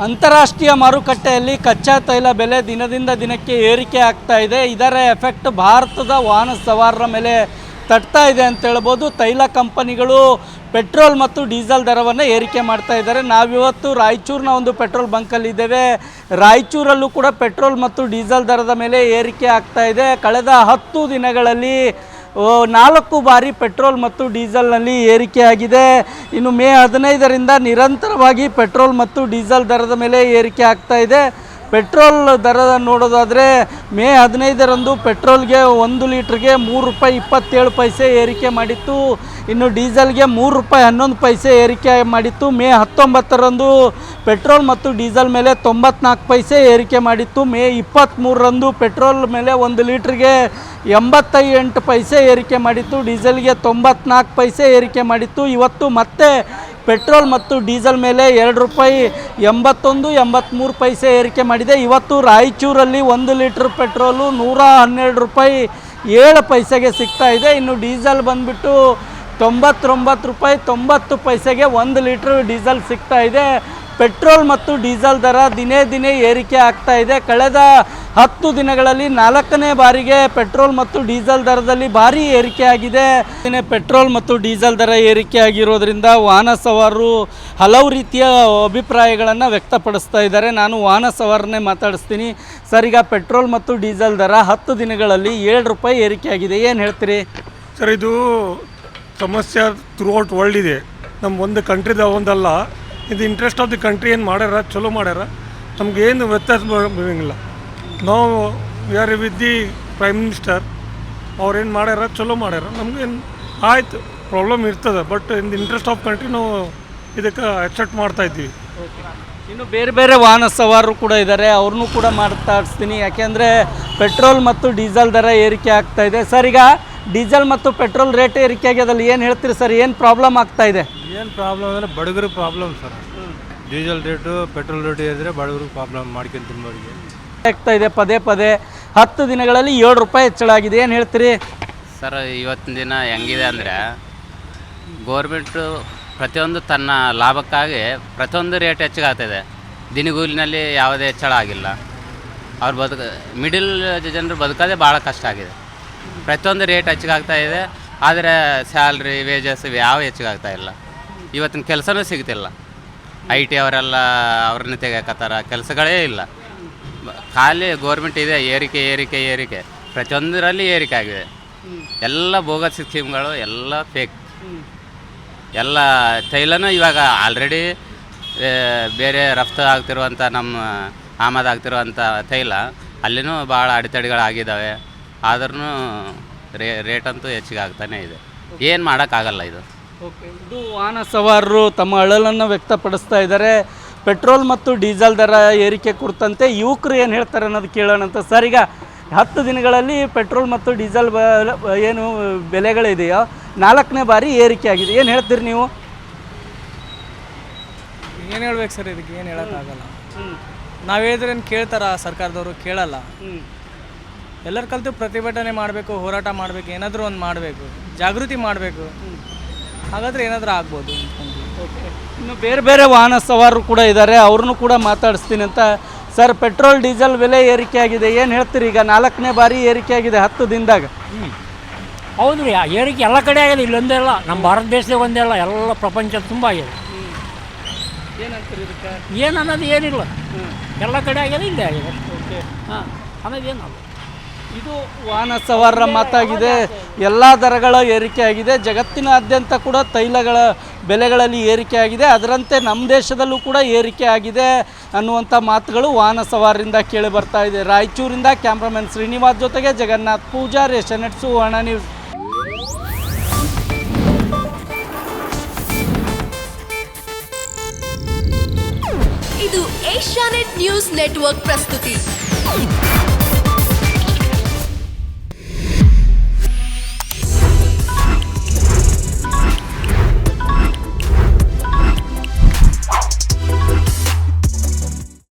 ಅಂತಾರಾಷ್ಟ್ರೀಯ ಮಾರುಕಟ್ಟೆಯಲ್ಲಿ ಕಚ್ಚಾ ತೈಲ ಬೆಲೆ ದಿನದಿಂದ ದಿನಕ್ಕೆ ಏರಿಕೆ ಆಗ್ತಾ ಇದೆ. ಇದರ ಎಫೆಕ್ಟ್ ಭಾರತದ ವಾಹನ ಸವಾರರ ಮೇಲೆ ತಟ್ತಾ ಇದೆ ಅಂತ ಹೇಳ್ಬೋದು. ತೈಲ ಕಂಪನಿಗಳು ಪೆಟ್ರೋಲ್ ಮತ್ತು ಡೀಸೆಲ್ ದರವನ್ನು ಏರಿಕೆ ಮಾಡ್ತಾ ಇದ್ದಾರೆ. ನಾವಿವತ್ತು ರಾಯಚೂರಿನ ಒಂದು ಪೆಟ್ರೋಲ್ ಬಂಕಲ್ಲಿದ್ದೇವೆ. ರಾಯಚೂರಲ್ಲೂ ಕೂಡ ಪೆಟ್ರೋಲ್ ಮತ್ತು ಡೀಸೆಲ್ ದರದ ಮೇಲೆ ಏರಿಕೆ ಆಗ್ತಾ ಇದೆ. ಕಳೆದ 10 ದಿನಗಳಲ್ಲಿ 4 ಬಾರಿ ಪೆಟ್ರೋಲ್ ಮತ್ತು ಡೀಸೆಲ್ನಲ್ಲಿ ಏರಿಕೆಯಾಗಿದೆ. ಇನ್ನು ಮೇ 15ರಿಂದ ನಿರಂತರವಾಗಿ ಪೆಟ್ರೋಲ್ ಮತ್ತು ಡೀಸೆಲ್ ದರದ ಮೇಲೆ ಏರಿಕೆ ಆಗ್ತಾ ಇದೆ. ಪೆಟ್ರೋಲ್ ದರ ನೋಡೋದಾದರೆ ಮೇ 15ರಂದು ಪೆಟ್ರೋಲ್ಗೆ 1 ಲೀಟ್ರಿಗೆ ₹3.27 ಏರಿಕೆ ಮಾಡಿತ್ತು. ಇನ್ನು ಡೀಸೆಲ್ಗೆ ₹3.11 ಏರಿಕೆ ಮಾಡಿತ್ತು. ಮೇ 19ರಂದು ಪೆಟ್ರೋಲ್ ಮತ್ತು ಡೀಸೆಲ್ ಮೇಲೆ 94 ಪೈಸೆ ಏರಿಕೆ ಮಾಡಿತ್ತು. ಮೇ 23ರಂದು ಪೆಟ್ರೋಲ್ ಮೇಲೆ 1 ಲೀಟ್ರಿಗೆ 88 ಪೈಸೆ ಏರಿಕೆ ಮಾಡಿತ್ತು. ಡೀಸೆಲ್ಗೆ 94 ಪೈಸೆ ಏರಿಕೆ ಮಾಡಿತ್ತು. ಇವತ್ತು ಮತ್ತೆ ಪೆಟ್ರೋಲ್ ಮತ್ತು ಡೀಸೆಲ್ ಮೇಲೆ ₹2.81-83 ಏರಿಕೆ ಮಾಡಿದೆ. ಇವತ್ತು ರಾಯಚೂರಲ್ಲಿ 1 ಲೀಟ್ರ್ ಪೆಟ್ರೋಲು ₹112.07 ಸಿಗ್ತಾ ಇದೆ. ಇನ್ನು ಡೀಸೆಲ್ ಬಂದುಬಿಟ್ಟು ₹99.90 1 ಲೀಟ್ರ್ ಡೀಸೆಲ್ ಸಿಗ್ತಾ ಇದೆ. ಪೆಟ್ರೋಲ್ ಮತ್ತು ಡೀಸೆಲ್ ದರ ದಿನೇ ದಿನೇ ಏರಿಕೆ ಆಗ್ತಾ ಇದೆ. ಕಳೆದ 10 ದಿನಗಳಲ್ಲಿ 4ನೇ ಬಾರಿಗೆ ಪೆಟ್ರೋಲ್ ಮತ್ತು ಡೀಸೆಲ್ ದರದಲ್ಲಿ ಭಾರಿ ಏರಿಕೆ ಆಗಿದೆ. ಪೆಟ್ರೋಲ್ ಮತ್ತು ಡೀಸೆಲ್ ದರ ಏರಿಕೆ ಆಗಿರೋದ್ರಿಂದ ವಾಹನ ಸವಾರರು ಹಲವು ರೀತಿಯ ಅಭಿಪ್ರಾಯಗಳನ್ನು ವ್ಯಕ್ತಪಡಿಸ್ತಾ ಇದ್ದಾರೆ. ನಾನು ವಾಹನ ಸವಾರನ್ನೇ ಮಾತಾಡಿಸ್ತೀನಿ. ಸರ್, ಈಗ ಪೆಟ್ರೋಲ್ ಮತ್ತು ಡೀಸೆಲ್ ದರ 10 ದಿನಗಳಲ್ಲಿ ₹7 ಏರಿಕೆ ಆಗಿದೆ. ಏನು ಹೇಳ್ತೀರಿ ಸರ್? ಇದು ಸಮಸ್ಯೆ ಥ್ರೂಔಟ್ ವರ್ಲ್ಡ್ ಇದೆ. ನಮ್ಮ ಒಂದು ಕಂಟ್ರಿದ ಒಂದಲ್ಲ, ಇದು ಇಂಟ್ರೆಸ್ಟ್ ಆಫ್ ದಿ ಕಂಟ್ರಿ. ಏನು ಮಾಡ್ಯಾರ, ಚಲೋ ಮಾಡ್ಯಾರ. ನಮಗೇನು ವ್ಯತ್ಯಾಸ ಬರೋಂಗಿಲ್ಲ. ನಾವು we are with the prime minister. ಅವ್ರೇನು ಮಾಡ್ಯಾರ, ಚಲೋ ಮಾಡ್ಯಾರ. ನಮಗೇನು ಆಯ್ತು, ಪ್ರಾಬ್ಲಮ್ ಇರ್ತದೆ. But in the interest of country ನಾವು ಇದಕ್ಕೆ ಅಕ್ಸೆಪ್ಟ್ ಮಾಡ್ತಾಯಿದ್ದೀವಿ. ಇನ್ನು ಬೇರೆ ಬೇರೆ ವಾಹನ ಸವಾರರು ಕೂಡ ಇದ್ದಾರೆ, ಅವ್ರನ್ನೂ ಕೂಡ ಮಾತಾಡಿಸ್ತೀನಿ. ಯಾಕೆಂದರೆ ಪೆಟ್ರೋಲ್ ಮತ್ತು ಡೀಸೆಲ್ ದರ ಏರಿಕೆ ಆಗ್ತಾ ಇದೆ. ಸರ್, ಈಗ ಡೀಸೆಲ್ ಮತ್ತು ಪೆಟ್ರೋಲ್ ರೇಟ್ ಏರಿಕೆ ಆಗ್ಯದಲ್ಲಿ ಏನು ಹೇಳ್ತೀರಿ ಸರ್? ಏನು ಪ್ರಾಬ್ಲಮ್ ಆಗ್ತಾ ಇದೆ? ಏನು ಪ್ರಾಬ್ಲಮ್ ಅಂದರೆ ಬಡಗರು problem sir. Diesel rate petrol rate ಏರಿದ್ರೆ ಬಡಗರು ಪ್ರಾಬ್ಲಮ್ ಮಾಡ್ಕೊಂಡು ತಿನ್ನೋರಿಗೆ ಆಗ್ತಾ ಇದೆ. ಪದೇ 10 ದಿನಗಳಲ್ಲಿ ₹7 ಹೆಚ್ಚಳ ಆಗಿದೆ. ಏನು ಹೇಳ್ತೀರಿ ಸರ್? ಇವತ್ತಿನ ದಿನ ಹೆಂಗಿದೆ ಅಂದರೆ ಗೋರ್ಮೆಂಟು ಪ್ರತಿಯೊಂದು ತನ್ನ ಲಾಭಕ್ಕಾಗಿ ಪ್ರತಿಯೊಂದು ರೇಟ್ ಹೆಚ್ಚಾಗ್ತಾಯಿದೆ. ದಿನಗೂಲಿನಲ್ಲಿ ಯಾವುದೇ ಹೆಚ್ಚಳ ಆಗಿಲ್ಲ. ಅವ್ರು ಮಿಡಿಲ್ ಜನರು ಬದುಕೋದೇ ಭಾಳ ಕಷ್ಟ ಆಗಿದೆ. ಪ್ರತಿಯೊಂದು ರೇಟ್ ಹೆಚ್ಚಾಗ್ತಾ ಇದೆ. ಆದರೆ ಸ್ಯಾಲ್ರಿ, ವೇಜಸ್ ಯಾವ ಹೆಚ್ಚಾಗ್ತಾ ಇಲ್ಲ. ಇವತ್ತಿನ ಕೆಲಸನೂ ಸಿಗ್ತಿಲ್ಲ. IT ಅವರೆಲ್ಲ ಅವ್ರನ್ನ ತೆಗೆಯಕತ್ತಾರ, ಕೆಲಸಗಳೇ ಇಲ್ಲ. ಖಾಲಿ ಗೋರ್ಮೆಂಟ್ ಇದೆ, ಏರಿಕೆ ಪ್ರತಿಯೊಂದರಲ್ಲಿ ಏರಿಕೆ ಆಗಿದೆ. ಎಲ್ಲ ಬೋಗಸ್ ಸ್ಕೀಮ್ಗಳು, ಎಲ್ಲ ಫೇಕ್. ಎಲ್ಲ ತೈಲನೂ ಇವಾಗ ಆಲ್ರೆಡಿ ಬೇರೆ ರಫ್ತು ಆಗ್ತಿರುವಂಥ, ನಮ್ಮ ಆಮದಾಗ್ತಿರುವಂಥ ತೈಲ ಅಲ್ಲಿನೂ ಭಾಳ ಅಡೆತಡೆಗಳಾಗಿದ್ದಾವೆ. ಆದ್ರೂ ರೇಟ್ ಅಂತೂ ಹೆಚ್ಚಿಗೆ ಆಗ್ತಾನೇ ಇದೆ. ಏನು ಮಾಡೋಕ್ಕಾಗಲ್ಲ ಇದು. ಇದು ವಾಹನ ಸವಾರರು ತಮ್ಮ ಅಳಲನ್ನು ವ್ಯಕ್ತಪಡಿಸ್ತಾ ಇದ್ದಾರೆ. ಪೆಟ್ರೋಲ್ ಮತ್ತು ಡೀಸೆಲ್ ದರ ಏರಿಕೆ ಕುರಿತಂತೆ ಯುವಕರು ಏನು ಹೇಳ್ತಾರೆ ಅನ್ನೋದು ಕೇಳೋಣಂತ. ಸರ್, ಈಗ 10 ದಿನಗಳಲ್ಲಿ ಪೆಟ್ರೋಲ್ ಮತ್ತು ಡೀಸೆಲ್ ಏನು ಬೆಲೆಗಳಿದೆಯೋ 4ನೇ ಬಾರಿ ಏರಿಕೆ ಆಗಿದೆ. ಏನು ಹೇಳ್ತೀರಿ ನೀವು? ಏನು ಹೇಳ್ಬೇಕು ಸರ್? ಇದಕ್ಕೆ ಏನು ಹೇಳೋಕ್ಕಾಗಲ್ಲ. ನಾವು ಹೇಳಿದ್ರೆ ಏನು ಕೇಳ್ತಾರ? ಸರ್ಕಾರದವರು ಕೇಳಲ್ಲ. ಎಲ್ಲರ ಕಲಿತು ಪ್ರತಿಭಟನೆ ಮಾಡಬೇಕು, ಹೋರಾಟ ಮಾಡಬೇಕು, ಏನಾದರೂ ಒಂದು ಮಾಡಬೇಕು, ಜಾಗೃತಿ ಮಾಡಬೇಕು. ಹಾಗಾದರೆ ಏನಾದರೂ ಆಗ್ಬೋದು. ಇನ್ನು ಬೇರೆ ಬೇರೆ ವಾಹನ ಸವಾರರು ಕೂಡ ಇದ್ದಾರೆ, ಅವ್ರನ್ನೂ ಕೂಡ ಮಾತಾಡಿಸ್ತೀನಿ ಅಂತ. ಸರ್, ಪೆಟ್ರೋಲ್ ಡೀಸೆಲ್ ಬೆಲೆ ಏರಿಕೆ ಆಗಿದೆ. ಏನು ಹೇಳ್ತೀರಿ? ಈಗ 4ನೇ ಬಾರಿ ಏರಿಕೆ ಆಗಿದೆ 10 ದಿನದಾಗ. ಹೌದು ರೀ, ಏರಿಕೆ ಎಲ್ಲ ಕಡೆ ಆಗಿದೆ. ಇಲ್ಲೊಂದೇ ಅಲ್ಲ, ನಮ್ಮ ಭಾರತ ದೇಶದಾಗ ಒಂದೇ ಅಲ್ಲ, ಎಲ್ಲ ಪ್ರಪಂಚ ತುಂಬ ಆಗಿದೆ. ಏನಂತೀರಿ ಇದಕ್ಕೆ? ಏನು ಅನ್ನೋದು ಏನಿಲ್ಲ, ಎಲ್ಲ ಕಡೆ ಆಗಿದೆ, ಇಲ್ಲೇ ಆಗಿದೆ. ಹಾಂ, ಅನ್ನೋದೇನಲ್ಲ. ಇದು ವಾಹನ ಸವಾರರ ಮಾತಾಗಿದೆ. ಎಲ್ಲ ದರಗಳ ಏರಿಕೆ ಆಗಿದೆ. ಜಗತ್ತಿನಾದ್ಯಂತ ಕೂಡ ತೈಲಗಳ ಬೆಲೆಗಳಲ್ಲಿ ಏರಿಕೆ ಆಗಿದೆ. ಅದರಂತೆ ನಮ್ಮ ದೇಶದಲ್ಲೂ ಕೂಡ ಏರಿಕೆ ಆಗಿದೆ ಅನ್ನುವಂಥ ಮಾತುಗಳು ವಾಹನ ಸವಾರರಿಂದ ಕೇಳಿ ಬರ್ತಾ ಇದೆ. ರಾಯಚೂರಿಂದ ಕ್ಯಾಮ್ರಾಮನ್ ಶ್ರೀನಿವಾಸ್ ಜೊತೆಗೆ ಜಗನ್ನಾಥ್ ಪೂಜಾರಿ, ಏಷ್ಯಾನೆಟ್ ಸುವರ್ಣ ನ್ಯೂಸ್. ಇದು ಏಷ್ಯಾನೆಟ್ ನ್ಯೂಸ್ ನೆಟ್ವರ್ಕ್ ಪ್ರಸ್ತುತಿ.